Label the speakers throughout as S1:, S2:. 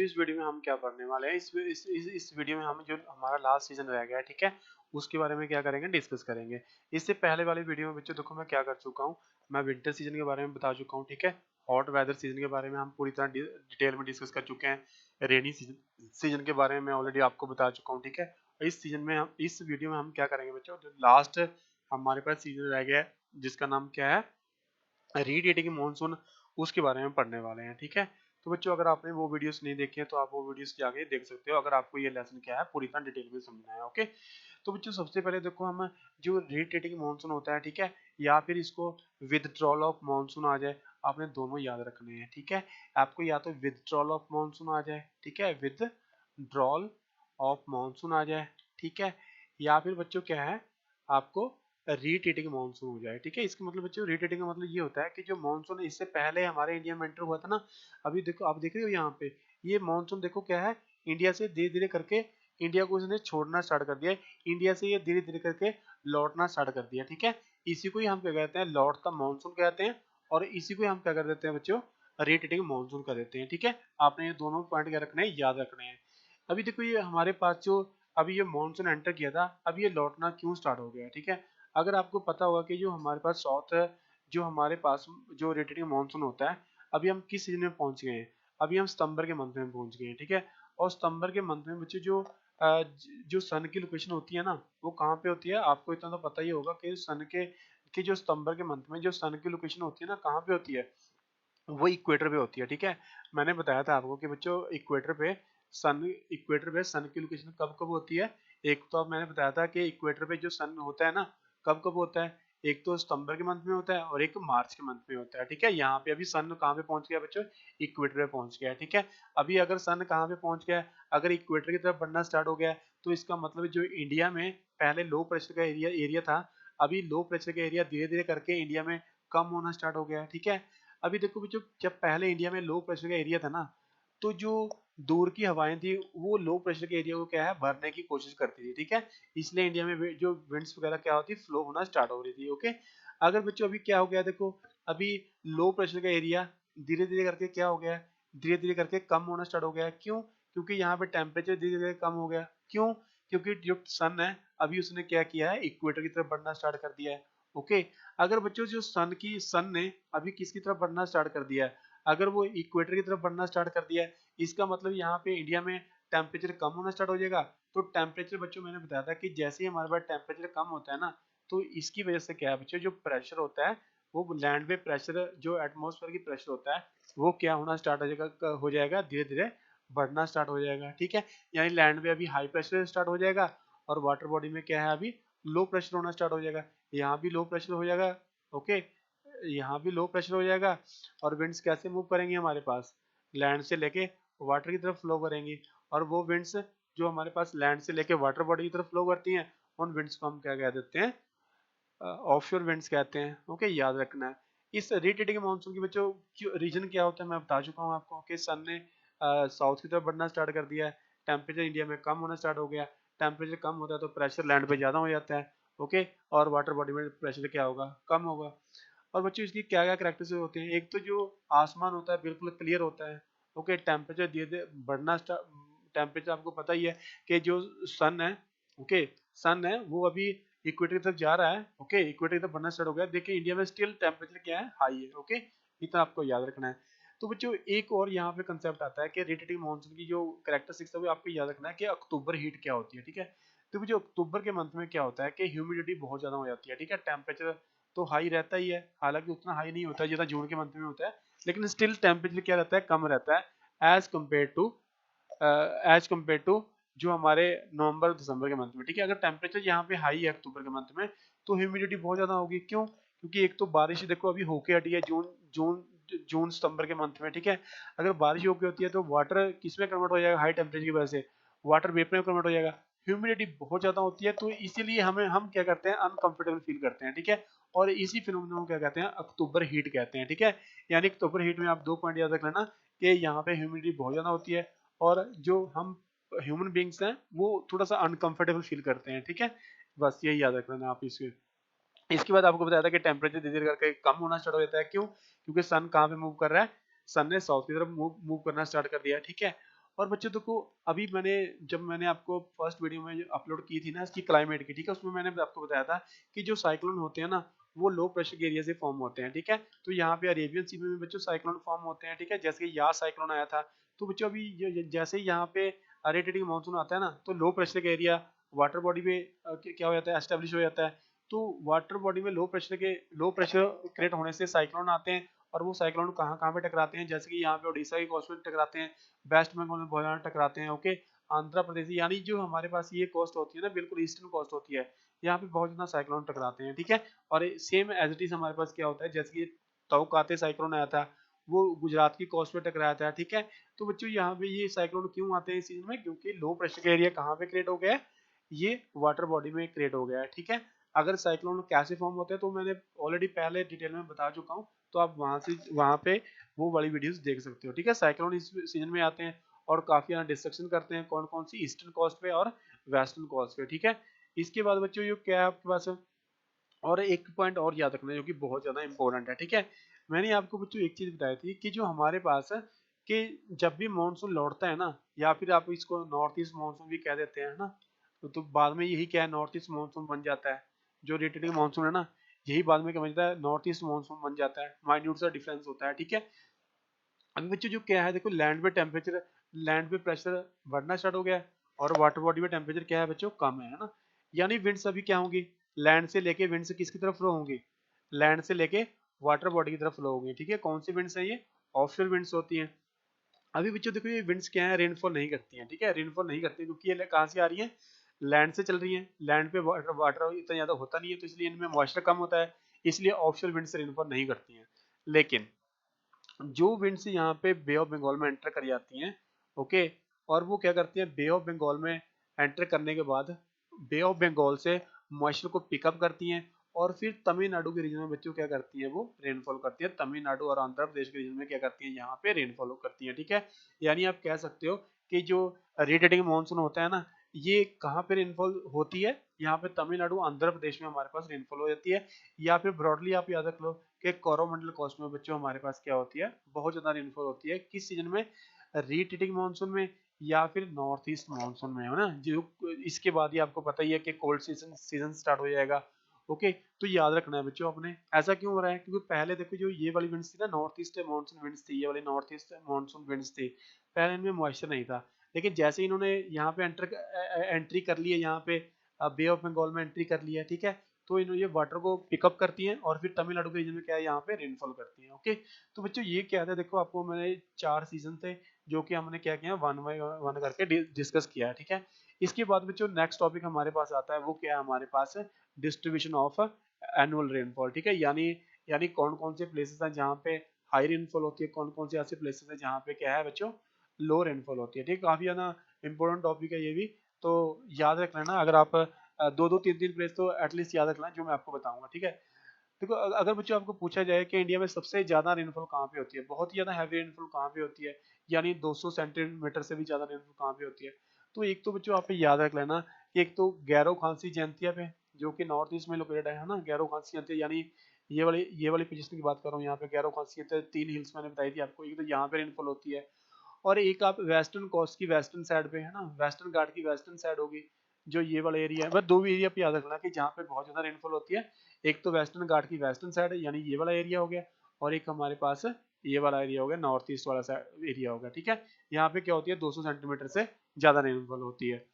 S1: इस वीडियो में हम क्या पढ़ने वाले हैं, इस वीडियो में हम जो हमारा लास्ट सीजन रह गया है, ठीक है, उसके बारे में क्या करेंगे, डिस्कस करेंगे। इससे पहले वाले वीडियो में बच्चों देखो मैं क्या कर चुका हूँ, मैं विंटर सीजन के बारे में बता चुका हूँ, ठीक है। हॉट वेदर सीजन के बारे में हम पूरी तरह डिटेल में डिस्कस कर चुके हैं। रेनी सीजन के बारे में मैं ऑलरेडी आपको बता चुका हूँ, ठीक है। इस सीजन में हम इस वीडियो में हम क्या करेंगे बच्चों, जो लास्ट हमारे पास सीजन रह गया है जिसका नाम क्या है, रीडेटिंग मानसून, उसके बारे में पढ़ने वाले हैं, ठीक है। तो बच्चों अगर आपने वो वीडियोस नहीं देखे हैं तो आप वो वीडियोस जाके देख सकते हो, अगर आपको ये लेसन क्या है पूरी तरह डिटेल में समझना है, ओके। तो बच्चों सबसे पहले देखो, हम जो रीडेटिंग मानसून होता है, ठीक है, या फिर इसको विथड्रॉल ऑफ मानसून आ जाए, आपने दोनों याद रखने हैं, ठीक है। आपको या तो विथड्रॉल ऑफ मानसून आ जाए, ठीक है, विथड्रॉल ऑफ मानसून आ जाए, ठीक है, या फिर बच्चों क्या है, आपको रीटेटिंग मानसून हो जाए, ठीक है। इसका मतलब बच्चों रीटेटिंग का मतलब ये होता है कि जो मानसून इससे पहले हमारे इंडिया में एंटर हुआ था ना, अभी देखो आप देख रहे हो यहाँ पे, ये मानसून देखो क्या है, इंडिया से धीरे धीरे करके इंडिया को इसने छोड़ना स्टार्ट कर दिया है, इंडिया से ये धीरे धीरे करके लौटना स्टार्ट कर दिया, ठीक है। इसी को ही हम क्या कहते हैं, लौटता मानसून कहते हैं, और इसी को ही हम क्या कर देते हैं बच्चों, रीटेटिंग मानसून कर देते हैं, ठीक है। आपने ये दोनों पॉइंट क्या रखने हैं, याद रखने हैं। अभी देखो ये हमारे पास जो अभी ये मानसून एंटर किया था, अब ये लौटना क्यों स्टार्ट हो गया, ठीक है। अगर आपको पता होगा कि जो हमारे पास साउथ है, जो हमारे पास जो रोटेटिंग मानसून होता है, अभी हम किस सीजन में पहुंच गए हैं, अभी हम सितंबर के मंथ में पहुंच गए हैं, ठीक है। और सितंबर के मंथ में बच्चे जो सन की लोकेशन होती है ना, वो कहाँ पे होती है, आपको इतना तो पता ही होगा कि सन के कि जो सितंबर के मंथ में जो सन की लोकेशन होती है ना, कहाँ पे होती है, वो इक्वेटर पे होती है, ठीक है। मैंने बताया था आपको कि बच्चों इक्वेटर पे सन की लोकेशन कब कब होती है। एक तो अब मैंने बताया था कि इक्वेटर पे जो सन होता है ना, कब कब होता है, एक तो सितंबर के मंथ में होता है और एक मार्च के मंथ में होता है, ठीक है। यहाँ पे अभी सन कहाँ पे पहुंच गया बच्चों, इक्वेटर पे पहुंच गया है, ठीक है। अभी अगर सन कहाँ पे पहुंच गया है, अगर इक्वेटर की तरफ बढ़ना स्टार्ट हो गया है, तो इसका मतलब जो इंडिया में पहले लो प्रेशर का एरिया था, अभी लो प्रेशर का एरिया धीरे धीरे करके इंडिया में कम होना स्टार्ट हो गया है, ठीक है। अभी देखो बच्चों, जब पहले इंडिया में लो प्रेशर का एरिया था ना, तो जो दूर की हवाएं थी वो लो प्रेशर के एरिया को क्या है, भरने की कोशिश करती थी, ठीक है। इसलिए इंडिया में जो विंड्स वगैरह क्या होती फ्लो होना स्टार्ट हो रही थी, ओके। अगर बच्चों अभी क्या हो गया, देखो अभी लो प्रेशर का एरिया धीरे धीरे करके क्या हो गया है, धीरे धीरे करके कम होना स्टार्ट हो गया है। क्यों? क्योंकि यहाँ पे टेम्परेचर धीरे धीरे कम हो गया। क्यों? क्योंकि जो सन है अभी उसने क्या किया है, इक्वेटर की तरफ बढ़ना स्टार्ट कर दिया है, ओके। अगर बच्चों जो सन ने अभी किसकी तरफ बढ़ना स्टार्ट कर दिया है, अगर वो इक्वेटर की तरफ बढ़ना स्टार्ट कर दिया है, इसका मतलब यहाँ पे इंडिया में टेम्परेचर कम होना स्टार्ट हो जाएगा। तो टेम्परेचर बच्चों मैंने बताया था कि जैसे ही हमारे पास टेम्परेचर कम होता है ना, तो इसकी वजह से क्या है बच्चों, जो प्रेशर होता है, वो लैंड पे प्रेशर, जो एटमोसफेयर की प्रेशर होता है, वो क्या होना स्टार्ट हो जाएगा, धीरे धीरे बढ़ना स्टार्ट हो जाएगा, ठीक है। यानी लैंड पे अभी हाई प्रेशर स्टार्ट हो जाएगा, और वाटर बॉडी में क्या है, अभी लो प्रेशर होना स्टार्ट हो जाएगा। यहाँ भी लो प्रेशर हो जाएगा, ओके, यहाँ भी लो प्रेशर हो जाएगा। और विंड्स कैसे मूव करेंगे, हमारे पास लैंड से लेके वाटर की तरफ फ्लो करेंगी, और वो विंड्स जो हमारे पास लैंड से लेके वाटर बॉडी की तरफ फ्लो करती हैं, उन विंड्स को हम क्या कह देते हैं, ऑफशोर विंड्स कहते हैं, ओके, याद रखना है। इस रोटेटिंग मानसून की बच्चों रीजन क्या होता है, मैं बता चुका हूँ आपको कि सन ने साउथ की तरफ बढ़ना स्टार्ट कर दिया है, टेम्परेचर इंडिया में कम होना स्टार्ट हो गया। टेम्परेचर कम होता है तो प्रेशर लैंड पे ज़्यादा हो जाता है, ओके, और वाटर बॉडी में प्रेशर क्या होगा, कम होगा। और बच्चों इसकी क्या क्या करेक्टरिस्टिक होते हैं, एक तो जो आसमान होता है बिल्कुल क्लियर होता है, ओके, टेम्परेचर धीरे धीरे बढ़ना टेम्परेचर आपको पता ही है कि जो सन है, ओके, सन है वो अभी इक्वेटर की तरफ जा रहा है, ओके, इक्वेटर की तरफ बढ़ना स्टार्ट हो गया। देखिए इंडिया में स्टिल टेम्परेचर क्या है, हाई है, ओके, इतना आपको याद रखना है। तो बच्चों एक और यहाँ पे कंसेप्ट आता है कि रोटेटिंग मानसून की जो करेक्टरिस्टिक्स है वो आपको याद रखना है कि अक्टूबर हीट क्या होती है, ठीक है। तो जो अक्टूबर के मंथ में क्या होता है कि ह्यूमिडिटी बहुत ज्यादा हो जाती है, ठीक है। टेम्परेचर तो हाई रहता ही है, हालांकि उतना हाई नहीं होता जितना जून के मंथ में होता है, लेकिन स्टिल टेम्परेचर क्या रहता है, कम रहता है एज कम्पेयर टू जो हमारे नवंबर दिसंबर के मंथ में, ठीक है। अगर टेम्परेचर यहाँ पे हाई है अक्टूबर के मंथ में, तो ह्यूमिडिटी बहुत ज्यादा होगी। क्यों? क्योंकि एक तो बारिश देखो अभी होके हटी है जून जून सितंबर के मंथ में, ठीक है। अगर बारिश होके होती है तो वाटर किस में कन्वर्ट हो जाएगा, हाई टेम्परेचर की वजह से वाटर वेपर में कन्वर्ट हो जाएगा। ह्यूमिडिटी बहुत ज्यादा होती है, तो इसीलिए हम क्या करते हैं, अनकंफर्टेबल फील करते हैं, ठीक है। और इसी फिनोमेनन को क्या कहते हैं, अक्टूबर हीट कहते हैं, ठीक है। यानी अक्टूबर हीट में आप दो पॉइंट याद रख लेना कि यहाँ पे ह्यूमिडिटी बहुत ज्यादा होती है, और जो हम ह्यूमन बींग्स हैं वो थोड़ा सा अनकंफर्टेबल फील करते हैं, ठीक है। बस यही याद रख लेना आप इसके। इसके बाद आपको बताया था कि टेम्परेचर धीरे धीरे करके कम होना स्टार्ट हो जाता है। क्यों? क्योंकि सन कहाँ पे मूव कर रहा है, सन ने साउथ की तरफ मूव करना स्टार्ट कर दिया है, ठीक है। और बच्चों देखो अभी जब मैंने आपको फर्स्ट वीडियो में अपलोड की थी ना इसकी क्लाइमेट की, ठीक है, उसमें मैंने आपको बताया था कि जो साइक्लोन होते हैं ना वो लो प्रेशर के एरिया से फॉर्म होते हैं, ठीक है। तो यहाँ पे अरेबियन सी में बच्चों साइक्लोन फॉर्म होते हैं, ठीक है, जैसे कि यास साइक्लोन आया था। तो बच्चों अभी जैसे ही यहाँ पे रोटेटिंग मानसून आता है ना तो लो प्रेशर का एरिया वाटर बॉडी में क्या हो जाता है, एस्टेब्लिश हो जाता है। तो वाटर बॉडी में लो प्रेशर क्रिएट होने से साइक्लोन आते हैं, और वो साइक्लोन कहाँ कहाँ पे टकराते हैं, जैसे कि यहाँ पे उड़ीसा की कोस्ट में टकराते हैं, वेस्ट बंगाल में बहुत ज्यादा टकराते हैं, ओके। आंध्र प्रदेश यानी जो हमारे पास ये कोस्ट होती है ना बिल्कुल ईस्टर्न कोस्ट होती है, यहाँ पे बहुत ज्यादा साइक्लोन टकराते हैं, ठीक है। और सेम एज इट इज हमारे पास क्या होता है, जैसे कि तौकाते साइक्लोन आया था वो गुजरात की कोस्ट पे टकराया था, ठीक है। तो बच्चों यहाँ पे ये साइक्लोन क्यों आते हैं इस सीजन में, क्योंकि लो प्रेशर का एरिया कहाँ पे क्रिएट हो गया है, ये वाटर बॉडी में क्रिएट हो गया है, ठीक है। अगर साइक्लोन कैसे फॉर्म होते हैं तो मैंने ऑलरेडी पहले डिटेल में बता चुका हूँ, तो आप वहां पे वो वाली वीडियोस देख सकते हो, ठीक है। साइक्लोन इस सीजन में आते हैं और काफी ज्यादा डिस्ट्रक्शन करते हैं, कौन कौन सी, ईस्टर्न कोस्ट पे और वेस्टर्न कोस्ट पे, ठीक है। इसके बाद बच्चों ये क्या है आपके पास, और एक पॉइंट और याद रखना है जो कि बहुत ज्यादा इंपॉर्टेंट है, ठीक है। मैंने आपको बच्चों एक चीज बताई थी कि जो हमारे पास है कि जब भी मानसून लौटता है ना, या फिर आप इसको नॉर्थ ईस्ट मानसून भी कह देते हैं ना, तो बाद में यही क्या है, नॉर्थ ईस्ट मानसून बन जाता है। जो रोटेटिंग मानसून है ना यही बाद में क्या बन जाता है, नॉर्थ ईस्ट मानसून बन जाता है, माइन्यूट सा डिफरेंस होता है, ठीक है। अभी बच्चों जो क्या है देखो, लैंड पे प्रेशर बढ़ना स्टार्ट हो गया है, और वाटर बॉडी में टेम्परेचर क्या है बच्चों, कम है ना। यानी विंड्स अभी क्या होंगी, लैंड से लेके विंड्स किसकी तरफ फ्लो होंगी, लैंड से लेके वाटर बॉडी की तरफ फ्लो होंगी, ठीक है। कौन सी विंड्स है ये, ऑफशोर विंड्स होती हैं। अभी बच्चों देखो ये विंड्स क्या है, रेनफॉल नहीं करती हैं, ठीक है, रेनफॉल नहीं करती क्योंकि ये कहाँ से आ रही है, लैंड से चल रही है। लैंड पे वाटर इतना ज्यादा होता नहीं है, तो इसलिए इनमें मॉइस्चर कम होता है, इसलिए ऑफशोर विंड्स रेनफॉल नहीं करती हैं। लेकिन जो विंड्स यहाँ पे बे ऑफ बंगाल में एंटर कर जाती हैं, ओके, और वो क्या करती हैं, बे ऑफ बंगाल में एंटर करने के बाद बे ऑफ बंगाल से मॉइस्चर को पिकअप करती हैं, और फिर तमिलनाडु के रीजन में बच्चों क्या करती हैं, वो रेनफॉल करती है। तमिलनाडु और आंध्र प्रदेश के रीजन में क्या करती हैं, यहाँ पे रेनफॉल करती हैं, ठीक है। यानी आप कह सकते हो कि जो रोटेटिंग मानसून होता है ना, ये कहाँ पे रेनफॉल होती है, यहाँ पे तमिलनाडु आंध्र प्रदेश में हमारे पास रेनफॉल हो जाती है। या फिर ब्रॉडली आप याद रख लो कि कोरोमंडल कोस्ट में बच्चों हमारे पास क्या होती है, बहुत ज्यादा रेनफॉल होती है, किस सीजन में, रीटेटिंग मानसून में या फिर नॉर्थ ईस्ट मानसून में, है ना। जो इसके बाद ही आपको पता ही है कि कोल्ड सीजन स्टार्ट हो जाएगा, ओके। तो याद रखना है बच्चों अपने, ऐसा क्यों हो रहा है, क्योंकि पहले देखो जो ये वाली विंड्स थी ना, नॉर्थ ईस्ट मानसून विंड्स थी, ये वाली नॉर्थ ईस्ट मानसून विंड्स थी, पहले इनमें मॉइस्चर नहीं था। लेकिन जैसे इन्होंने यहाँ पे एंट्री कर ली है, यहाँ पे बे ऑफ बंगाल में एंट्री कर लिया है, ठीक है, तो ये वाटर को पिकअप करती हैं और फिर तमिलनाडु के रीजन में क्या है, यहाँ पे रेनफॉल करती हैं, ओके। तो बच्चों ये क्या था, देखो आपको मैंने 4 सीजन थे जो कि हमने क्या किया, वन बाय वन करके डिस्कस किया है, ठीक है। इसके बाद बच्चों नेक्स्ट टॉपिक हमारे पास आता है, वो क्या है हमारे पास, डिस्ट्रीब्यूशन ऑफ एनुअल रेनफॉल, ठीक है। यानी कौन कौन से प्लेसेस हैं जहाँ पे हाई रेनफॉल होती है, कौन कौन से ऐसे प्लेसेस हैं जहाँ पे क्या है बच्चों, लो रेनफॉल होती है, ठीक है। काफी ज्यादा इंपॉर्टेंट टॉपिक है ये भी, तो याद रख लेना। अगर आप दो दो तीन तीन प्लेस तो एटलीस्ट याद रखना जो मैं आपको बताऊंगा, ठीक है। देखो अगर बच्चों आपको पूछा जाए कि इंडिया में सबसे ज्यादा रेनफॉल कहाँ पे होती है, बहुत ही ज्यादा हैवी रेनफॉल कहाँ पे होती है, यानी 200 सेंटीमीटर से भी ज्यादा रेनफॉल कहाँ पे होती है, तो एक तो बच्चों आप याद रख लेना कि एक तो गैरो खांसी जयंतिया पे, जो कि नॉर्थ ईस्ट में लोकेटेड है ना, गैरो खांसी जयंतिया, यानी ये वाली पोजीशन की बात कर रहा हूँ, यहाँ पे गैरो खांसी जयंतिया 3 हिल्स मैंने बताई थी आपको, एक तो यहाँ पे रेनफॉल होती है, और एक आप वेस्टर्न कोस्ट की वेस्टर्न साइड पे है ना, वेस्टर्न घाट की वेस्टर्न साइड होगी, जो ये वाला एरिया है। बस दो भी एरिया पे याद रखना कि जहाँ पे बहुत ज्यादा रेनफॉल होती है, एक तो वेस्टर्न घाट की वेस्टर्न साइड यानी ये वाला एरिया हो गया, और एक हमारे पास ये वाला एरिया हो गया, नॉर्थ ईस्ट वाला एरिया हो गया, ठीक है। यहाँ पे क्या होती है, 200 सेंटीमीटर से ज्यादा रेनफॉल होती है।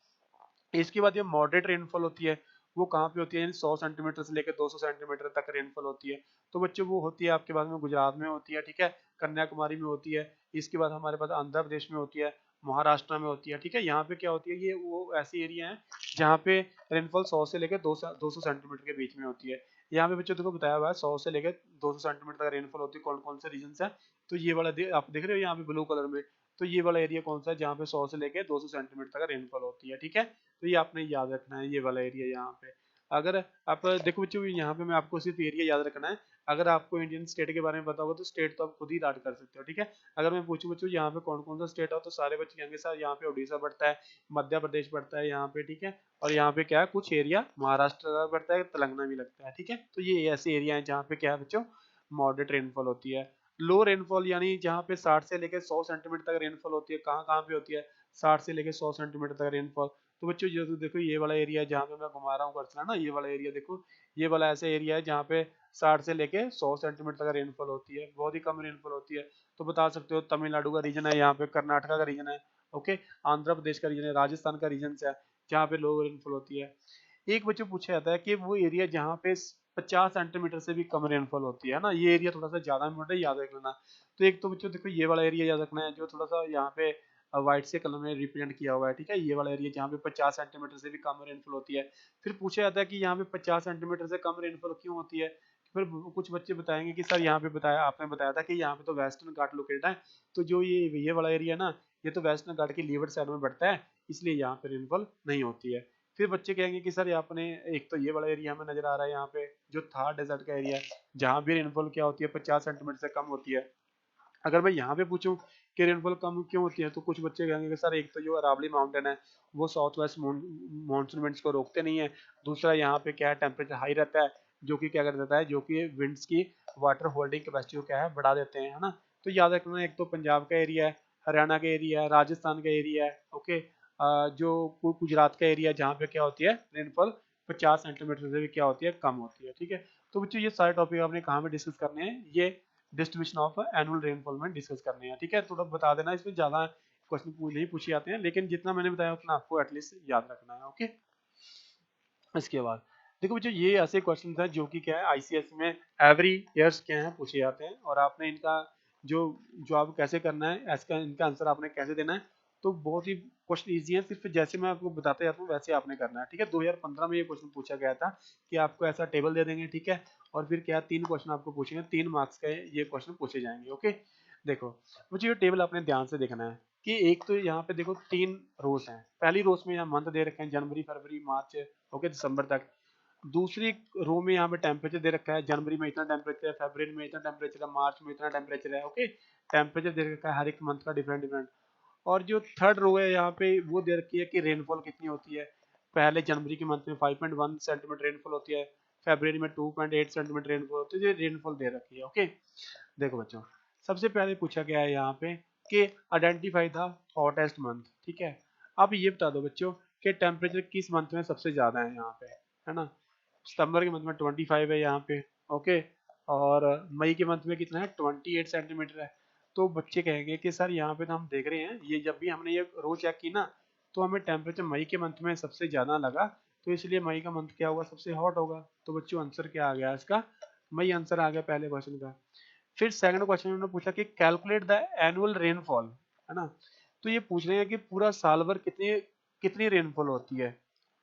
S1: इसके बाद ये मॉडरेट रेनफॉल होती है, वो कहाँ पे होती है, 100 सेंटीमीटर से लेकर 200 सेंटीमीटर तक रेनफॉल होती है। तो बच्चों वो होती है आपके पास में गुजरात में होती है, ठीक है, कन्याकुमारी में होती है। इसके बाद हमारे पास आंध्र प्रदेश में होती है, महाराष्ट्र में होती है, ठीक है। यहाँ पे क्या होती है, ये वो ऐसी एरिया है जहाँ पे रेनफॉल 100 से लेकर 200 सेंटीमीटर के बीच में होती है। यहाँ पे बच्चों देखो बताया हुआ है 100 से लेकर 200 सेंटीमीटर तक रेनफॉल होती है, कौन कौन से रीजन है। तो ये वाला आप देख रहे हो यहाँ पे ब्लू कलर में, तो ये वाला एरिया कौन सा है जहाँ पे 100 से लेकर 200 सेंटीमीटर तक रेनफॉल होती है, ठीक है। तो ये आपने याद रखना है, ये वाला एरिया यहाँ पे। अगर आप देखो बच्चों यहाँ पे मैं आपको सिर्फ एरिया याद रखना है, अगर आपको इंडियन स्टेट के बारे में पता होगा तो स्टेट तो आप खुद ही याद कर सकते हो, ठीक है। अगर मैं पूछूं बच्चों यहाँ पे कौन कौन सा स्टेट है, तो सारे बच्चे कहेंगे सर यहाँ पे उड़ीसा पड़ता है, मध्य प्रदेश पड़ता है यहाँ पे, ठीक है। और यहाँ पे क्या है, कुछ एरिया महाराष्ट्र का पड़ता है, तेलंगाना भी लगता है, ठीक है। तो ये ऐसे एरिया है जहाँ पे क्या है बच्चों, मॉडरेट रेनफॉल होती है। लो रेनफॉल यानी जहाँ पे 60 से लेकर 100 सेंटीमीटर तक रेनफॉल होती है, कहाँ कहाँ पे होती है, 60 से लेकर 100 सेंटीमीटर तक रेनफॉल। तो बच्चों ये तो देखो ये वाला एरिया है जहाँ पे मैं घुमा रहा हूँ कर्सर ना, ये वाला एरिया देखो, ये वाला ऐसा एरिया है जहाँ पे 60 से लेके 100 सेंटीमीटर तक रेनफॉल होती है, बहुत ही कम रेनफॉल होती है। तो बता सकते हो तमिलनाडु का रीजन है, यहाँ पे कर्नाटका का रीजन है, ओके, आंध्र प्रदेश का रीजन है, राजस्थान का रीजन है जहाँ पे लो रेनफॉल होती है। एक बच्चों पूछा जाता है कि वो एरिया जहाँ पे 50 सेंटीमीटर से भी कम रेनफॉल होती है ना, ये एरिया थोड़ा सा ज्यादा इंपॉर्टेंट है, याद रख लेना। तो एक तो बच्चों देखो ये वाला एरिया याद रखना है जो थोड़ा सा यहाँ पे व्हाइट से कलर में रिप्रेजेंट किया हुआ है, ठीक है, ये वाला एरिया जहाँ पे 50 सेंटीमीटर से भी कम रेनफॉल होती है। फिर पूछा जाता है कि यहाँ पे 50 सेंटीमीटर से कम रेनफॉल क्यों होती है। फिर कुछ बच्चे बताएंगे कि सर यहाँ पे बताया, आपने बताया था कि यहाँ पे तो वेस्टर्न घाट लोकेटेड है, तो जो ये वाला एरिया ना, ये तो वेस्टर्न घाट की लीवर्ड साइड में बढ़ता है, इसलिए यहाँ पे रेनफॉल नहीं होती है। फिर बच्चे कहेंगे कि सर आपने, एक तो ये वाला एरिया हमें नजर आ रहा है यहाँ पे जो थार डेजर्ट का एरिया है, जहाँ भी रेनफॉल क्या होती है 50 सेंटीमीटर से कम होती है। अगर मैं यहाँ पे पूछूं कि रेनफॉल कम क्यों होती है, तो कुछ बच्चे कहेंगे कि सर एक तो जो अरावली माउंटेन है वो साउथ वेस्ट मानसून विंड्स को रोकते नहीं है, दूसरा यहाँ पे क्या है टेम्परेचर हाई रहता है, जो कि क्या कर देता है, जो कि विंड्स की वाटर होल्डिंग कैपेसिटी को क्या है बढ़ा देते हैं, है ना। तो याद रखना एक तो पंजाब का एरिया है, हरियाणा का एरिया है, राजस्थान का एरिया है, ओके, जो गुजरात का एरिया है जहाँ पे क्या होती है रेनफॉल 50 सेंटीमीटर से भी क्या होती है कम होती है, ठीक है। तो बच्चों ये सारे टॉपिक आपने कहाँ पे डिस्कस करने हैं, ये डिस्ट्रीब्यूशन ऑफ एनुअल रेनफॉल में डिस्कस करने हैं, ठीक है। थोड़ा बता देना, इसमें ज्यादा क्वेश्चन नहीं पूछे जाते हैं, लेकिन जितना मैंने बताया उतना आपको एटलीस्ट याद रखना है, ओके। इसके बाद देखो बच्चों ये ऐसे क्वेश्चन है जो कि क्या है आईसीएसई में एवरी ईयर्स क्या है पूछे जाते हैं, और आपने इनका जो जॉब कैसे करना है, इसका इनका आंसर आपने कैसे देना है, तो बहुत ही क्वेश्चन इजी है, सिर्फ जैसे मैं आपको बताते जाता हूँ वैसे आपने करना है, ठीक है। 2015 में ये क्वेश्चन पूछा गया था कि आपको ऐसा टेबल दे देंगे, ठीक है, और फिर क्या 3 क्वेश्चन आपको पूछेंगे, 3 मार्क्स का ये क्वेश्चन पूछे जाएंगे, ओके। देखो मुझे ये टेबल आपने ध्यान से देखना है कि एक तो यहाँ पे देखो 3 रोज हैं, पहली रोज में यहाँ मंथ दे रखे हैं जनवरी फरवरी मार्च, ओके, दिसंबर तक। दूसरी रो में यहाँ पे टेम्परेचर दे रखा है, जनवरी में इतना टेम्परेचर है, फरवरी में इतना टेम्परेचर है, मार्च में इतना टेम्परेचर है, ओके, टेम्परेचर दे रखा है हर एक मंथ का डिफरेंट डिफरेंट। और जो थर्ड रो है यहाँ पे वो दे रखी है कि रेनफॉल कितनी होती है। पहले जनवरी के मंथ में 5.1 सेंटीमीटर रेनफॉल होती है, फरवरी में 2.8 सेंटीमीटर रेनफॉल होती है, ये रेनफॉल दे रखी है, ओके। देखो बच्चों सबसे पहले पूछा गया है यहाँ पे कि आइडेंटिफाई द हॉटेस्ट मंथ, ठीक है। अब ये बता दो बच्चों कि टेम्परेचर किस मंथ में सबसे ज्यादा है यहाँ पे, है ना। सितंबर के मंथ में 25 है यहाँ पे, ओके, और मई के मंथ में कितना है 28 सेंटीमीटर है। तो बच्चे कहेंगे कि सर यहाँ पे तो हम देख रहे हैं, ये जब भी हमने ये रो चेक की ना, तो हमें टेम्परेचर मई के मंथ में सबसे ज्यादा लगा, तो इसलिए मई का मंथ क्या होगा सबसे हॉट होगा। तो बच्चों आंसर क्या आ गया इसका, मई आंसर आ गया पहले क्वेश्चन का। फिर सेकंड क्वेश्चन में उन्होंने पूछा कि कैलकुलेट द एनुअल रेनफॉल, है ना। तो ये पूछ रहे हैं कि पूरा साल भर कितनी कितनी रेनफॉल होती है,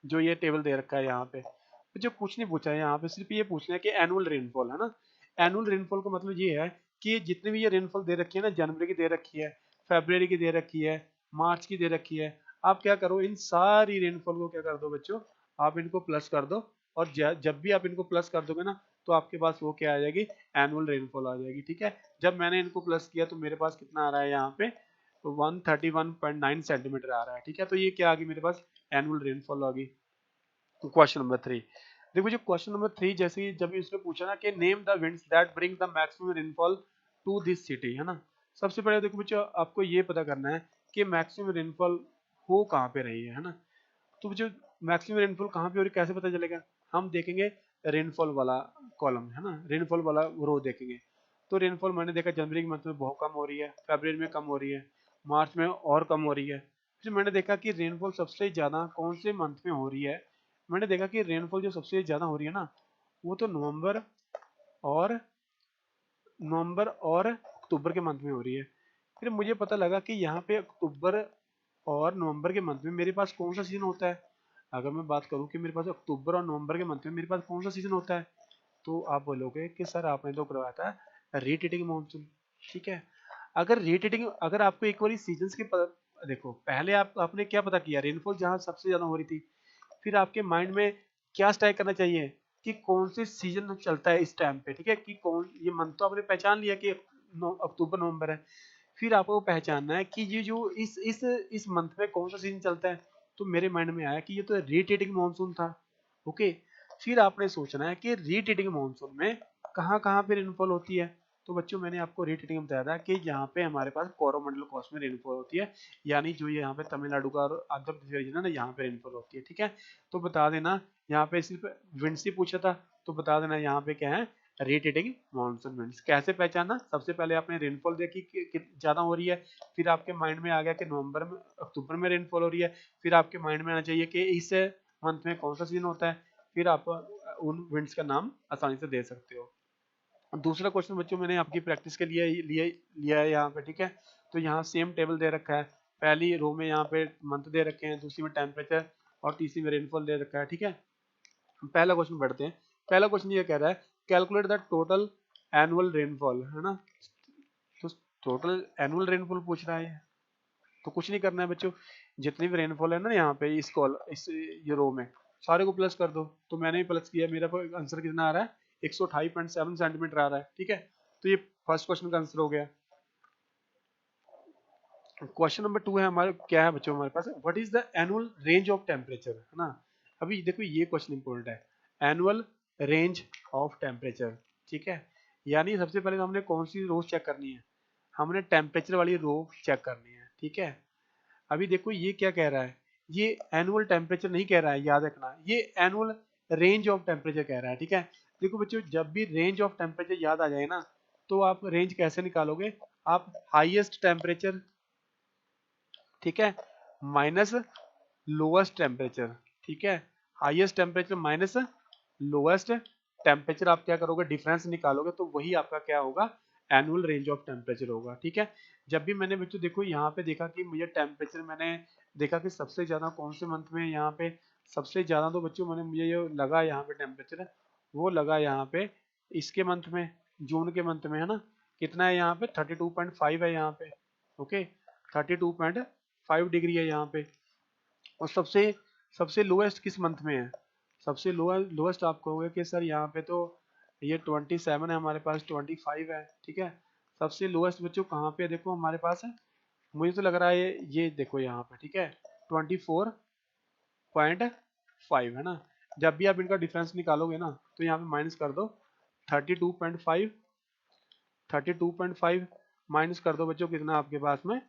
S1: जो ये टेबल दे रखा है यहाँ पे। तो जो कुछ नहीं पूछा है यहाँ पे, सिर्फ ये पूछना है कि एनुअल रेनफॉल, है ना। एनुअल रेनफॉल का मतलब ये है कि जितने भी ये रेनफॉल दे रखी है ना, जनवरी की दे रखी है, फरवरी की दे रखी है, मार्च की दे रखी है, आप क्या करो इन सारी रेनफॉल को क्या कर दो बच्चों, आप इनको प्लस कर दो, और जब भी आप इनको प्लस कर दोगे ना, तो आपके पास वो क्या आ जाएगी, एनुअल रेनफॉल आ जाएगी, ठीक है। जब मैंने इनको प्लस किया तो मेरे पास कितना आ रहा है यहाँ पे, 131.9 सेंटीमीटर आ रहा है, ठीक है। तो ये क्या आ गई मेरे पास, एनुअल रेनफॉल आ गई। क्वेश्चन नंबर 3 देखो, जो क्वेश्चन नंबर 3 जैसे ही जब इसने पूछा ना कि name the winds that bring the maximum rainfall to this city, है ना। सबसे पहले देखो बच्चों आपको ये पता करना है कि मैक्सिमम रेनफॉल हो कहाँ पे रही है ना। तो जो मैक्सिमम रेनफॉल कहाँ पे हो रही है कैसे पता चलेगा, हम देखेंगे रेनफॉल वाला कॉलम, है ना, रेनफॉल वाला रो देखेंगे। तो रेनफॉल मैंने देखा जनवरी के मंथ में बहुत कम हो रही है, फरवरी में कम हो रही है, मार्च में और कम हो रही है। फिर मैंने देखा कि रेनफॉल सबसे ज्यादा कौन से मंथ में हो रही है, मैंने देखा कि रेनफॉल जो सबसे ज्यादा हो रही है ना, वो तो और नवंबर और अक्टूबर के मंथ में हो रही है। फिर मुझे पता लगा कि यहाँ पे अक्टूबर और नवंबर के मंथ में मेरे पास कौन सा सीजन होता है। अगर मैं बात करूँ कि मेरे पास अक्टूबर और नवंबर के मंथ में मेरे पास कौन सा सीजन होता है, तो आप बोलोगे कि सर आपने तो करवाया था रीटीटिंग मानसून, ठीक है। अगर रीटीटिंग, अगर आपको एक बार सीजन के देखो पहले आपने क्या पता किया, रेनफॉल जहाँ सबसे ज्यादा हो रही थी, फिर आपके माइंड में क्या स्ट्राइक करना चाहिए कि कौन से सीजन चलता है इस टाइम पे, ठीक है, कि कौन ये मंथ तो आपने पहचान लिया कि अक्टूबर नवंबर है। फिर आपको पहचानना है कि ये जो इस मंथ में कौन सा सीजन चलता है। तो मेरे माइंड में आया कि ये तो रीटेटिंग मानसून था, ओके। फिर आपने सोचना है कि रीटेटिंग मानसून में कहाँ कहाँ पे रेनफॉल होती है। तो बच्चों मैंने आपको रेट रेटिंग बताया था कि यहाँ पे हमारे पास कोरोमंडल कॉस्ट में रेनफॉल होती है, यानी जो ये यहाँ पे तमिलनाडु का और आंध्र प्रदेश रीजन है ना, यहाँ पे रेनफॉल होती है। ठीक है, तो बता देना यहाँ पे सिर्फ विंड से पूछा था, तो बता देना यहाँ पे क्या है, रेटेटिंग मानसून विंड्स। कैसे पहचाना, सबसे पहले आपने रेनफॉल देखी कि ज्यादा हो रही है, फिर आपके माइंड में आ गया कि नवंबर में अक्टूबर में रेनफॉल हो रही है, फिर आपके माइंड में आना चाहिए कि इस मंथ में कौन सा सीजन होता है, फिर आप उन विंड्स का नाम आसानी से दे सकते हो। दूसरा क्वेश्चन बच्चों मैंने आपकी प्रैक्टिस के लिए लिया है यहाँ पे। ठीक है, तो यहाँ सेम टेबल दे रखा है, पहली रो में यहाँ पे मंथ दे रखे हैं, दूसरी में टेम्परेचर और तीसरी में रेनफॉल दे रखा है। ठीक है, पहला क्वेश्चन पढ़ते हैं। पहला क्वेश्चन ये कह रहा है calculate the total annual rainfall, है ना, तो टोटल एनुअल रेनफॉल पूछ रहा है, तो कुछ नहीं करना है बच्चों, जितनी भी रेनफॉल है ना यहाँ पे इस ये रो में सारे को प्लस कर दो। तो मैंने भी प्लस किया, मेरा आंसर कितना आ रहा है, 128.7 सेंटीमीटर आ रहा है। ठीक है, तो ये फर्स्ट क्वेश्चन का आंसर हो गया। क्वेश्चन नंबर 2 है हमारे, क्या है बच्चों हमारे पास, what is the annual range of temperature, है ना। अभी देखो ये क्वेश्चन इंपॉर्टेंट है, एनुअल रेंज ऑफ टेम्परेचर। ठीक है, यानी सबसे पहले तो हमने कौन सी रो चेक करनी है, हमने टेम्परेचर वाली रो चेक करनी है। ठीक है, अभी देखो ये क्या कह रहा है, ये एनुअल टेम्परेचर नहीं कह रहा है, याद रखना, ये एनुअल रेंज ऑफ टेम्परेचर कह रहा है। ठीक है, देखो बच्चों जब भी रेंज ऑफ टेम्परेचर याद आ जाए ना, तो आप रेंज कैसे निकालोगे, आप हाईएस्ट टेम्परेचर, ठीक है, माइनस लोएस्ट टेम्परेचर। ठीक है, highest temperature minus lowest temperature, आप क्या करोगे, डिफरेंस निकालोगे, तो वही आपका क्या होगा, एनुअल रेंज ऑफ टेम्परेचर होगा। ठीक है, जब भी मैंने बच्चों देखो यहाँ पे देखा कि मुझे टेम्परेचर, मैंने देखा कि सबसे ज्यादा कौन से मंथ में यहाँ पे सबसे ज्यादा, तो बच्चों मैंने मुझे ये लगा यहाँ पे टेम्परेचर, वो लगा यहाँ पे इसके मंथ में, जून के मंथ में, है ना, कितना है यहाँ पे 32.5 है यहाँ पे। ओके, 32.5 डिग्री है यहाँ पे। और सबसे सबसे लोएस्ट किस मंथ में है, सबसे लोएस्ट आप कहोगे कि सर यहाँ पे तो ये 27 है, हमारे पास 25 है। ठीक है, सबसे लोएस्ट बच्चों कहाँ पे है, देखो हमारे पास है, मुझे तो लग रहा है ये देखो यहाँ पे। ठीक है, 24.5 है ना, जब भी आप इनका डिफरेंस निकालोगे ना, तो यहाँ पे माइनस कर दो 32.5, 32.5 माइनस कर दो बच्चों, कितना आपके पास में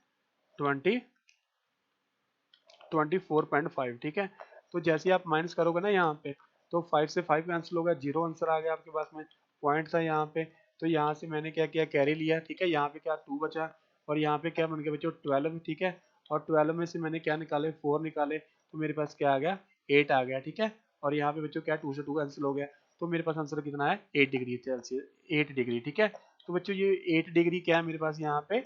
S1: 24.5। ठीक है, तो जैसे आप माइनस करोगे ना यहाँ पे, तो 5 से 5 कैंसिल हो गया, जीरो आंसर आ गया आपके पास में, पॉइंट था यहाँ पे, तो यहाँ से मैंने क्या किया, कैरी लिया। ठीक है, यहाँ पे क्या 2 बचा, और यहाँ पे क्या बन गया बच्चों 12। ठीक है, और 12 में से मैंने क्या निकाले, 4 निकाले, तो मेरे पास क्या आ गया, 8 आ गया। ठीक है, और यहाँ पे बच्चों क्या 2 से 2 कैंसिल हो गया, तो मेरे पास आंसर कितना है 8 डिग्री सेल्सियस, 8 डिग्री। ठीक है, तो बच्चों ये 8 डिग्री क्या है मेरे पास यहाँ पे,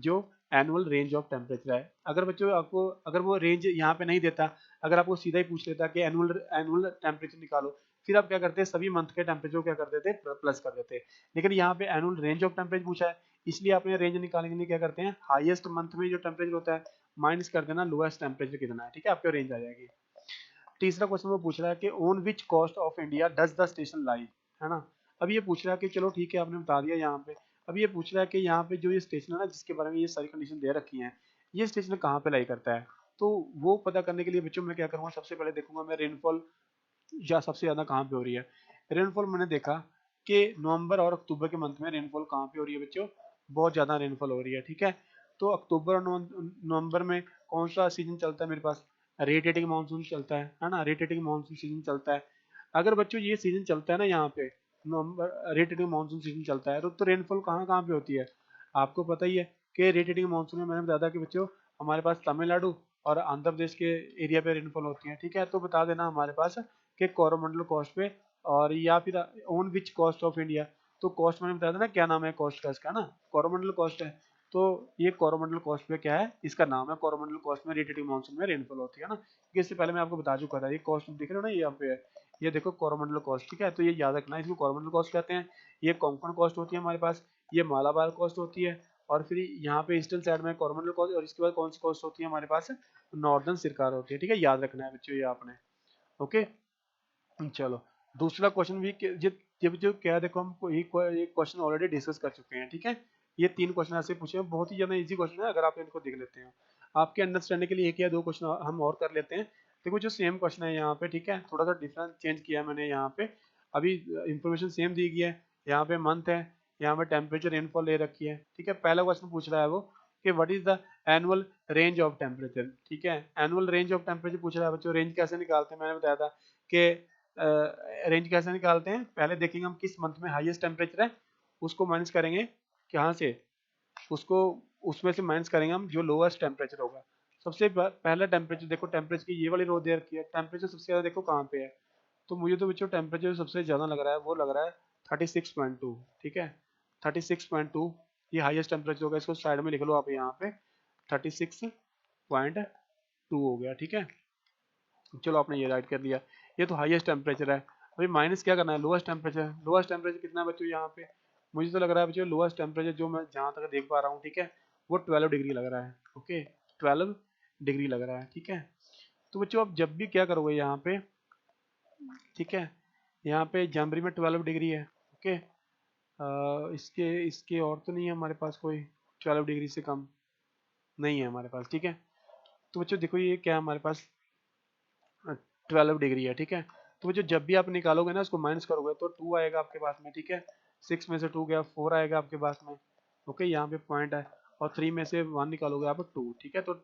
S1: जो एनुअल रेंज ऑफ टेम्परेचर है। अगर बच्चों आपको, अगर वो रेंज यहाँ पे नहीं देता, अगर आपको सीधा ही पूछ लेता कि एनुअल एनुअल टेम्परेचर निकालो, फिर आप क्या करते हैं, सभी मंथ के टेम्परेचर को क्या कर देते हैं, प्लस कर देते हैं। लेकिन यहाँ पे एनुअल रेंज ऑफ टेम्परेचर पूछा है, इसलिए आपने रेंज निकालने के लिए क्या करते हैं, हाईएस्ट मंथ में जो टेम्परेचर होता है माइनस कर देना लोएस्ट टेम्परेचर कितना है। ठीक है, आपकी रेंज आ जाएगी। तीसरा क्वेश्चन वो पूछ रहा है कि on which coast of India does the station lie, है ना। अब ये पूछ रहा है कि चलो ठीक है आपने बता दिया यहाँ पे, अब ये पूछ रहा है कि यहाँ पे जो ये स्टेशन है ना, जिसके बारे में ये सारी कंडीशन दे रखी हैं, ये स्टेशन कहाँ पे लाई करता है। तो वो पता करने के लिए बच्चों मैं क्या करूँगा, सबसे पहले देखूंगा मैं रेनफॉल या सबसे ज्यादा कहाँ पे हो रही है। रेनफॉल मैंने देखा कि नवंबर और अक्टूबर के मंथ में रेनफॉल कहाँ पे हो रही है बच्चों, बहुत ज्यादा रेनफॉल हो रही है। ठीक है, तो अक्टूबर और नवंबर में कौन सा सीजन चलता है मेरे पास, रेटेटिंग मानसून चलता है ना, रेटेटिंग मानसून सीजन चलता है। अगर बच्चों ये सीजन चलता है ना यहाँ पे, नवंबर रेटेटिंग मानसून सीजन चलता है, तो रेनफॉल कहाँ कहाँ पे होती है, आपको पता ही है कि रेटेटिंग मानसून में मैंने बताया था कि बच्चों हमारे पास तमिलनाडु और आंध्र प्रदेश के एरिया पे रेनफॉल होती है। ठीक है, तो बता देना हमारे पास कि कोरोमंडल कोस्ट पे, और या फिर on which coast of India, तो कोस्ट मैंने बताया था ना, क्या नाम है कोस्ट का, इसका ना कोरोमंडल कोस्ट है। तो ये कोरोमंडल कोस्ट पे क्या है, इसका नाम है कोरोमंडल कोस्ट में रेटेटिव मानसून में रेनफॉल होती है ना, क्योंकि इससे पहले मैं आपको बता चुका था। ये कोस्ट दिख रहे हो ना, ये यहाँ पे है, ये देखो कोरोमंडल कोस्ट। ठीक है, तो ये याद रखना, इसको कोरोमंडल कोस्ट कहते हैं। ये कोंकण कोस्ट होती है हमारे पास, ये मालाबार कोस्ट होती है, और फिर यहाँ पे ईस्टर्न साइड में कोरोमंडल कोस्ट, और इसके बाद कौन सी कोस्ट होती है हमारे पास, नॉर्दर्न सिरकार होती है। ठीक है, याद रखना है बच्चों ये आपने। ओके, चलो दूसरा क्वेश्चन भी जब जो क्या, देखो हम एक क्वेश्चन ऑलरेडी डिस्कस कर चुके हैं। ठीक है, ये 3 क्वेश्चन ऐसे पूछे हैं, बहुत ही ज्यादा इजी क्वेश्चन है, अगर आप इनको देख लेते हैं आपके अंडरस्टैंडिंग के लिए एक या दो क्वेश्चन हम और कर लेते हैं। देखो जो सेम क्वेश्चन है यहाँ पे, ठीक है, थोड़ा सा डिफरेंस चेंज किया है मैंने यहाँ पे, अभी इंफॉर्मेशन सेम दी गई है, यहाँ पे मंथ है, यहाँ पे टेम्परेचर रेनफॉल ले रखी है, ठीक है। पहला क्वेश्चन पूछ रहा है वो कि what is the annual range of temperature, ठीक है। एनुअल रेंज ऑफ टेम्परेचर पूछ रहा है बच्चों। रेंज कैसे निकालते हैं, मैंने बताया था कि रेंज कैसे निकालते हैं। पहले देखेंगे हम किस मंथ में हाईएस्ट टेम्परेचर है, उसको माइनस करेंगे कहाँ से, उसको उसमें से माइनस करेंगे हम जो लोएस्ट टेम्परेचर होगा। सबसे पहला टेम्परेचर देखो, टेम्परेचर की ये वाली रो दे रखी है। टेम्परेचर सबसे ज्यादा देखो कहाँ पे है, तो मुझे तो बच्चों टेम्परेचर सबसे ज्यादा लग रहा है वो लग रहा है 36.2, ठीक है। 36.2 ये हाईएस्ट टेम्परेचर होगा। इसको साइड में लिख लो आप यहाँ पे, 36.2 हो गया, ठीक है। चलो आपने ये राइट कर लिया, ये तो हाईएस्ट टेम्परेचर है। अभी माइनस क्या करना है, लोएस्ट टेम्परेचर। लोएस्ट टेम्परेचर कितना है बच्चों यहाँ पे, मुझे तो लग रहा है बच्चों लोएस्ट टेम्परेचर जो मैं जहाँ तक देख पा रहा हूँ, ठीक है, वो 12 डिग्री लग रहा है। ओके, 12 डिग्री लग रहा है, ठीक है। तो बच्चों आप जब भी क्या करोगे यहाँ पे, ठीक है, यहाँ पे जनवरी में 12 डिग्री है। ओके, इसके इसके और तो नहीं है हमारे पास कोई 12 डिग्री से कम नहीं है हमारे पास, ठीक है। तो बच्चों देखो ये क्या है हमारे पास, 12 डिग्री है, ठीक है। तो जो जब भी आप निकालोगे ना इसको माइनस करोगे तो 2 आएगा आपके पास में, ठीक है। 6 में से 2 गया, 4 आएगा आपके पास में। ओके, यहाँ पे पॉइंट है, और 3 में से 1 निकालोगे आप 2, ठीक है। तो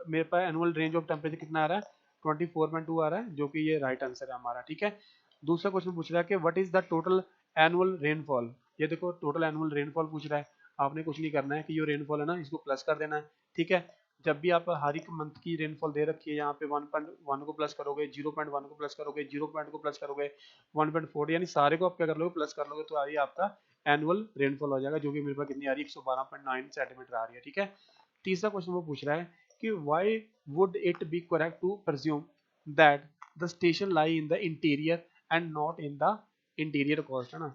S1: मेरे पास एनुअल रेंज ऑफ टेम्परेचर कितना आ रहा है, 24.2 आ रहा है, जो कि ये राइट आंसर है हमारा, ठीक है। दूसरा क्वेश्चन पूछ रहा है कि what is the total annual rainfall. ये देखो टोटल एनुअल रेनफॉल पूछ रहा है। आपने कुछ नहीं करना है कि जो रेनफॉल है ना इसको प्लस कर देना है, ठीक है। जब भी आप हर एक मंथ की रेनफॉल दे रखी है यहाँ पे 1.1 को प्लस करोगे, 0.1 को प्लस करोगे, 0 पॉइंट को प्लस करोगे, 1.4, यानी सारे को आप क्या कर लोगे प्लस कर लोगे, तो आ रही है आपका एनुअल रेनफॉल हो जाएगा, जो कि मेरे पास कितनी आ रही है 112.9 सेंटीमीटर आ रही है, ठीक है। तीसरा क्वेश्चन वो पूछ रहा है कि why would it be correct to presume that the station lie in the interior and not in the interior coast, है ना।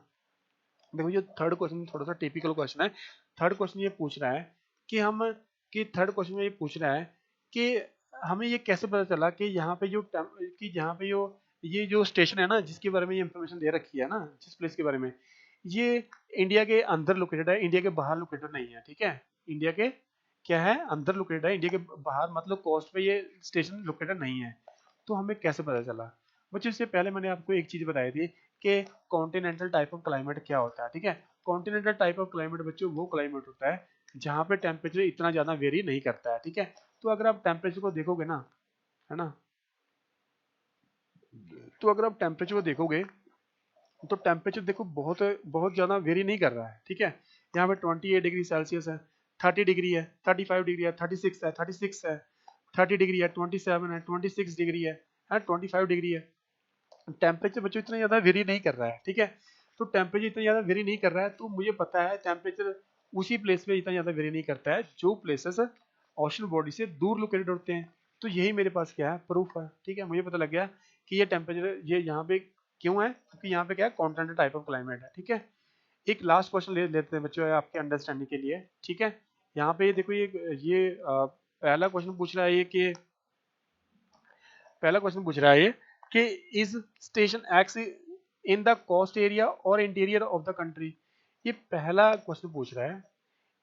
S1: देखो ये थर्ड क्वेश्चन थोड़ा सा टिपिकल क्वेश्चन है। थर्ड क्वेश्चन ये पूछ रहा है कि हम कि थर्ड क्वेश्चन में ये पूछ रहा है कि हमें ये कैसे पता चला कि यहाँ पे जो कि यहाँ पे जो ये जो स्टेशन है ना जिसके बारे में ये इंफॉर्मेशन दे रखी है ना, जिस प्लेस के बारे में, ये इंडिया के अंदर लोकेटेड है, इंडिया के बाहर लोकेटेड नहीं है, ठीक है। इंडिया के क्या है, अंदर लोकेटेड है, इंडिया के बाहर मतलब कोस्ट पे ये स्टेशन लोकेटेड नहीं है। तो हमें कैसे पता चला बच्चों, इससे पहले मैंने आपको एक चीज बताई थी कि कॉन्टिनेंटल टाइप ऑफ क्लाइमेट क्या होता है, ठीक है। कॉन्टिनेंटल टाइप ऑफ क्लाइमेट बच्चों वो क्लाइमेट होता है जहाँ पे टेम्परेचर इतना ज्यादा वेरी नहीं करता है, ठीक है। तो अगर आप टेम्परेचर को देखोगे ना, है ना, तो अगर आप टेम्परेचर को देखोगे तो टेम्परेचर देखो बहुत बहुत ज्यादा वेरी नहीं कर रहा है, ठीक है। यहाँ पे 28 डिग्री सेल्सियस है, 30 डिग्री है, 35 डिग्री है, 36 है, 36 है, 30 डिग्री है, 27 है, 26 डिग्री है, 25 डिग्री है। टेम्परेचर बच्चों इतना ज्यादा वेरी नहीं कर रहा है, ठीक है। तो टेम्परेचर इतना ज्यादा वेरी नहीं कर रहा है, तो मुझे पता है टेम्परेचर उसी प्लेस पे इतना ज्यादा वेरी नहीं करता है जो प्लेसेस ओशन बॉडी से दूर लोकेटेड होते हैं। तो यही मेरे पास क्या है, प्रूफ है, ठीक है। मुझे पता लग गया कि ये टेम्परेचर ये यहाँ पे क्यों है, क्योंकि यहाँ पे क्या है कॉन्टिनेंटल टाइप ऑफ क्लाइमेट है, ठीक है। एक लास्ट क्वेश्चन ले लेते हैं बच्चों आपके अंडरस्टैंडिंग के लिए, ठीक है। यहाँ पे देखो ये पहला क्वेश्चन पूछ रहा है ये कि पहला क्वेश्चन पूछ रहा है ये कि is station X in the coast area और इंटीरियर ऑफ द कंट्री। ये पहला क्वेश्चन पूछ रहा है,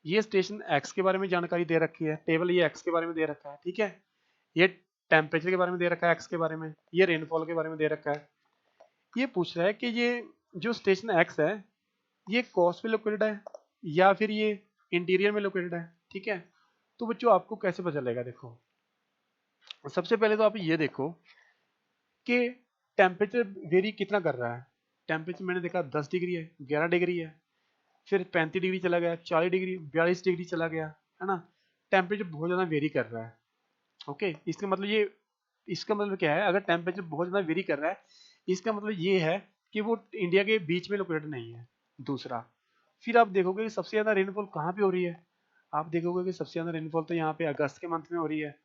S1: ये स्टेशन एक्स के बारे में जानकारी दे रखी है, टेबल ये एक्स के बारे में दे रखा है, ठीक है। ये टेम्परेचर के बारे में दे रखा है एक्स के बारे में, ये रेनफॉल के बारे में दे रखा है। ये पूछ रहा है कि ये जो स्टेशन एक्स है ये कोस्ट पे लोकेटेड है या फिर ये इंटीरियर में लोकेटेड है, ठीक है। तो बच्चों आपको कैसे पता चलेगा, देखो सबसे पहले तो आप ये देखो कि टेम्परेचर वेरी कितना कर रहा है। टेम्परेचर मैंने देखा 10 डिग्री है, 11 डिग्री है, फिर 35 डिग्री चला गया, 40 डिग्री, 42 डिग्री चला गया, है ना। टेम्परेचर बहुत ज़्यादा वेरी कर रहा है। ओके, इसका मतलब क्या है, अगर टेम्परेचर बहुत ज़्यादा वेरी कर रहा है इसका मतलब ये है कि वो इंडिया के बीच में लोकेटेड नहीं है। दूसरा, फिर आप देखोगे कि सबसे ज़्यादा रेनफॉल कहाँ पे हो रही है, आप देखोगे कि सबसे ज़्यादा रेनफॉल तो यहाँ पे अगस्त के मंथ में हो रही है,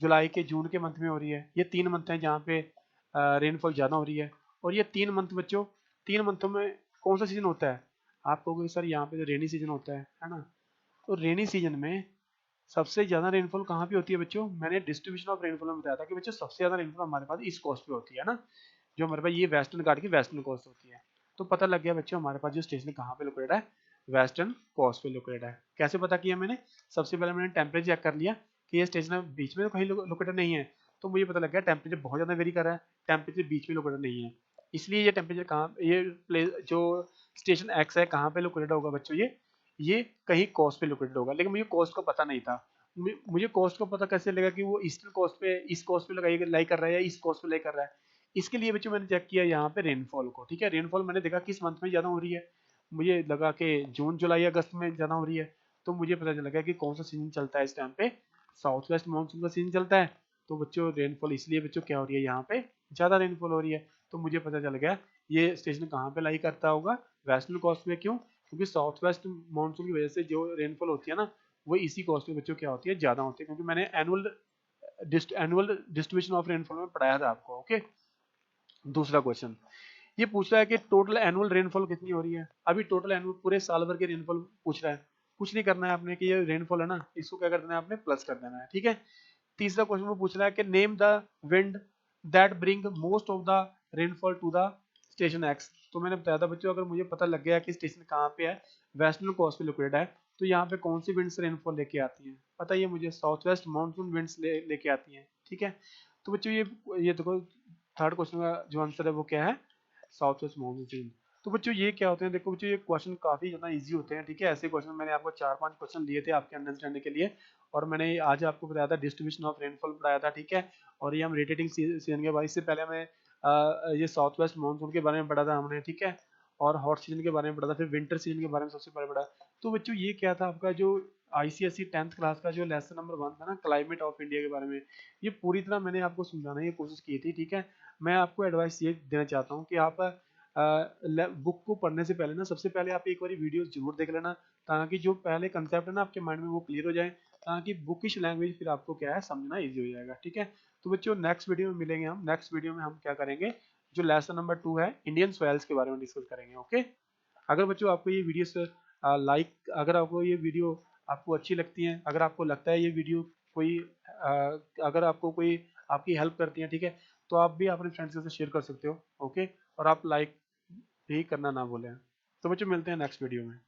S1: जुलाई के जून के मंथ में हो रही है। ये 3 मंथ हैं जहाँ पे रेनफॉल ज़्यादा हो रही है। और ये 3 मंथ बच्चों, 3 मंथों में कौन सा सीजन होता है, आप कहोगे सर यहाँ पे तो रेनी सीजन होता है ना। तो रेनी सीजन में सबसे ज़्यादा रेनफॉल कहाँ पे होती है बच्चों, मैंने डिस्ट्रीब्यूशन ऑफ रेनफॉल में बताया था कि बच्चों सबसे ज़्यादा रेनफॉल हमारे पास ईस्ट कोस्ट पे होती है ना, जो हमारे पास ये वेस्टर्न घाट की वेस्टर्न कोस्ट होती है। तो पता लग गया बच्चों हमारे पास जो स्टेशन कहाँ पे लोकेटेड है, वेस्टर्न कोस्ट पे लोकेटेड है। कैसे पता किया मैंने, सबसे पहले मैंने टेम्परेचर चेक कर लिया कि ये स्टेशन बीच में तो कहीं लोकेटेड नहीं है, तो मुझे पता लग गया टेम्परेचर बहुत ज़्यादा वेरी कर रहा है, टेम्परेचर बीच में लोकेटेड नहीं है। इसलिए ये टेम्परेचर कहाँ, ये प्लेस जो स्टेशन एक्स है कहाँ पे लोकेटेड होगा बच्चों, ये कहीं कोस्ट पे लोकेटेड होगा। लेकिन मुझे कोस्ट का पता नहीं था। मुझे कोस्ट का पता कैसे लगा कि वो ईस्टर्न कोस्ट पे, ईस्ट कोस्ट पे लाई कर रहा है या ईस्ट कोस्ट पे लाई कर रहा है। इसके लिए बच्चों मैंने चेक किया यहाँ पे रेनफॉल को, ठीक है। रेनफॉल मैंने देखा किस मंथ में ज़्यादा हो रही है, मुझे लगा कि जून जुलाई अगस्त में ज़्यादा हो रही है। तो मुझे पता लगा कि कौन सा सीजन चलता है इस टाइम पे, साउथ वेस्ट मानसून का सीजन चलता है। तो बच्चों रेनफॉल इसलिए बच्चों क्या हो रही है, यहाँ पे ज़्यादा रेनफॉल हो रही है। तो मुझे पता चल गया ये स्टेशन कहाँ पे लाई करता होगा, वेस्टर्न कोस्ट में। क्यों? क्योंकि साउथ वेस्ट मानसून की वजह से जो रेनफॉल होती है ना, वो इसी कोस्ट में बच्चों क्या होती है, ज़्यादा होती है। क्योंकि मैंने एनुअल डिस्ट्रीब्यूशन ऑफ रेनफॉल में पढ़ाया था आपको। ओके, दूसरा क्वेश्चन ये पूछ रहा है कि टोटल एनुअल रेनफॉल कितनी हो रही है। अभी टोटल एनुअल पूरे साल भर के रेनफॉल पूछ रहा है। कुछ नहीं करना है आपने कि ये रेनफॉल है ना, इसको क्या कर देना है आपने, प्लस कर देना है, ठीक है। तीसरा क्वेश्चन में पूछ रहा है कि name the wind that bring most of the rainfall to the station X. तो मैंने बताया था बच्चों, अगर मुझे पता लग गया कि स्टेशन कहाँ पे है, वेस्टर्न कोस्ट पे लोकेटेड है, तो यहाँ पे कौन सी विंड्स रेनफॉल लेके आती हैं, पता ही है मुझे, साउथ वेस्ट मानसून विंड्स लेके आती हैं, ठीक है। तो बच्चों ये देखो थर्ड क्वेश्चन का जो आंसर है वो क्या है, साउथ वेस्ट मानसून। तो बच्चों ये क्या होते हैं, देखो बच्चों ये क्वेश्चन काफी ज्यादा इजी होते हैं, ठीक है। ऐसे क्वेश्चन मैंने आपको 4-5 क्वेश्चन लिए थे आपके अंडरस्टैंडिंग के लिए, और मैंने आज आपको बताया था डिस्ट्रीब्यूशन ऑफ रेनफॉल पढ़ाया था, ठीक है। और ये हम रोटेटिंग सीजन के बारे, इससे पहले हमें ये साउथ वेस्ट मानसून के बारे में पढ़ा था हमने, ठीक है। और हॉट सीजन के बारे में पढ़ा था, फिर विंटर सीजन के बारे में सबसे पहले पढ़ा। तो बच्चों ये क्या था आपका जो आईसीएसई 10th क्लास का जो लेसन नंबर 1 था ना, क्लाइमेट ऑफ इंडिया के बारे में, ये पूरी तरह मैंने आपको समझाने की कोशिश की थी, ठीक है। मैं आपको एडवाइस ये देना चाहता हूँ कि आप बुक को पढ़ने से पहले ना, सबसे पहले आप एक बार वीडियो जरूर देख लेना, ताकि जो पहले कंसेप्ट है ना आपके माइंड में वो क्लियर हो जाए, ताकि बुकिश लैंग्वेज फिर आपको क्या है समझना इजी हो जाएगा, ठीक है। तो बच्चों नेक्स्ट वीडियो में मिलेंगे हम। नेक्स्ट वीडियो में हम क्या करेंगे, जो लेसन नंबर 2 है इंडियन सॉइल्स के बारे में डिस्कस करेंगे। ओके, अगर बच्चों आपको ये वीडियो से अगर आपको ये वीडियो आपको अच्छी लगती है, अगर आपको लगता है ये वीडियो कोई अगर आपको कोई आपकी हेल्प करती है, ठीक है, तो आप भी अपने फ्रेंड्स के साथ शेयर कर सकते हो। ओके, और आप लाइक भी करना ना भूलें। तो बच्चों मिलते हैं नेक्स्ट वीडियो में।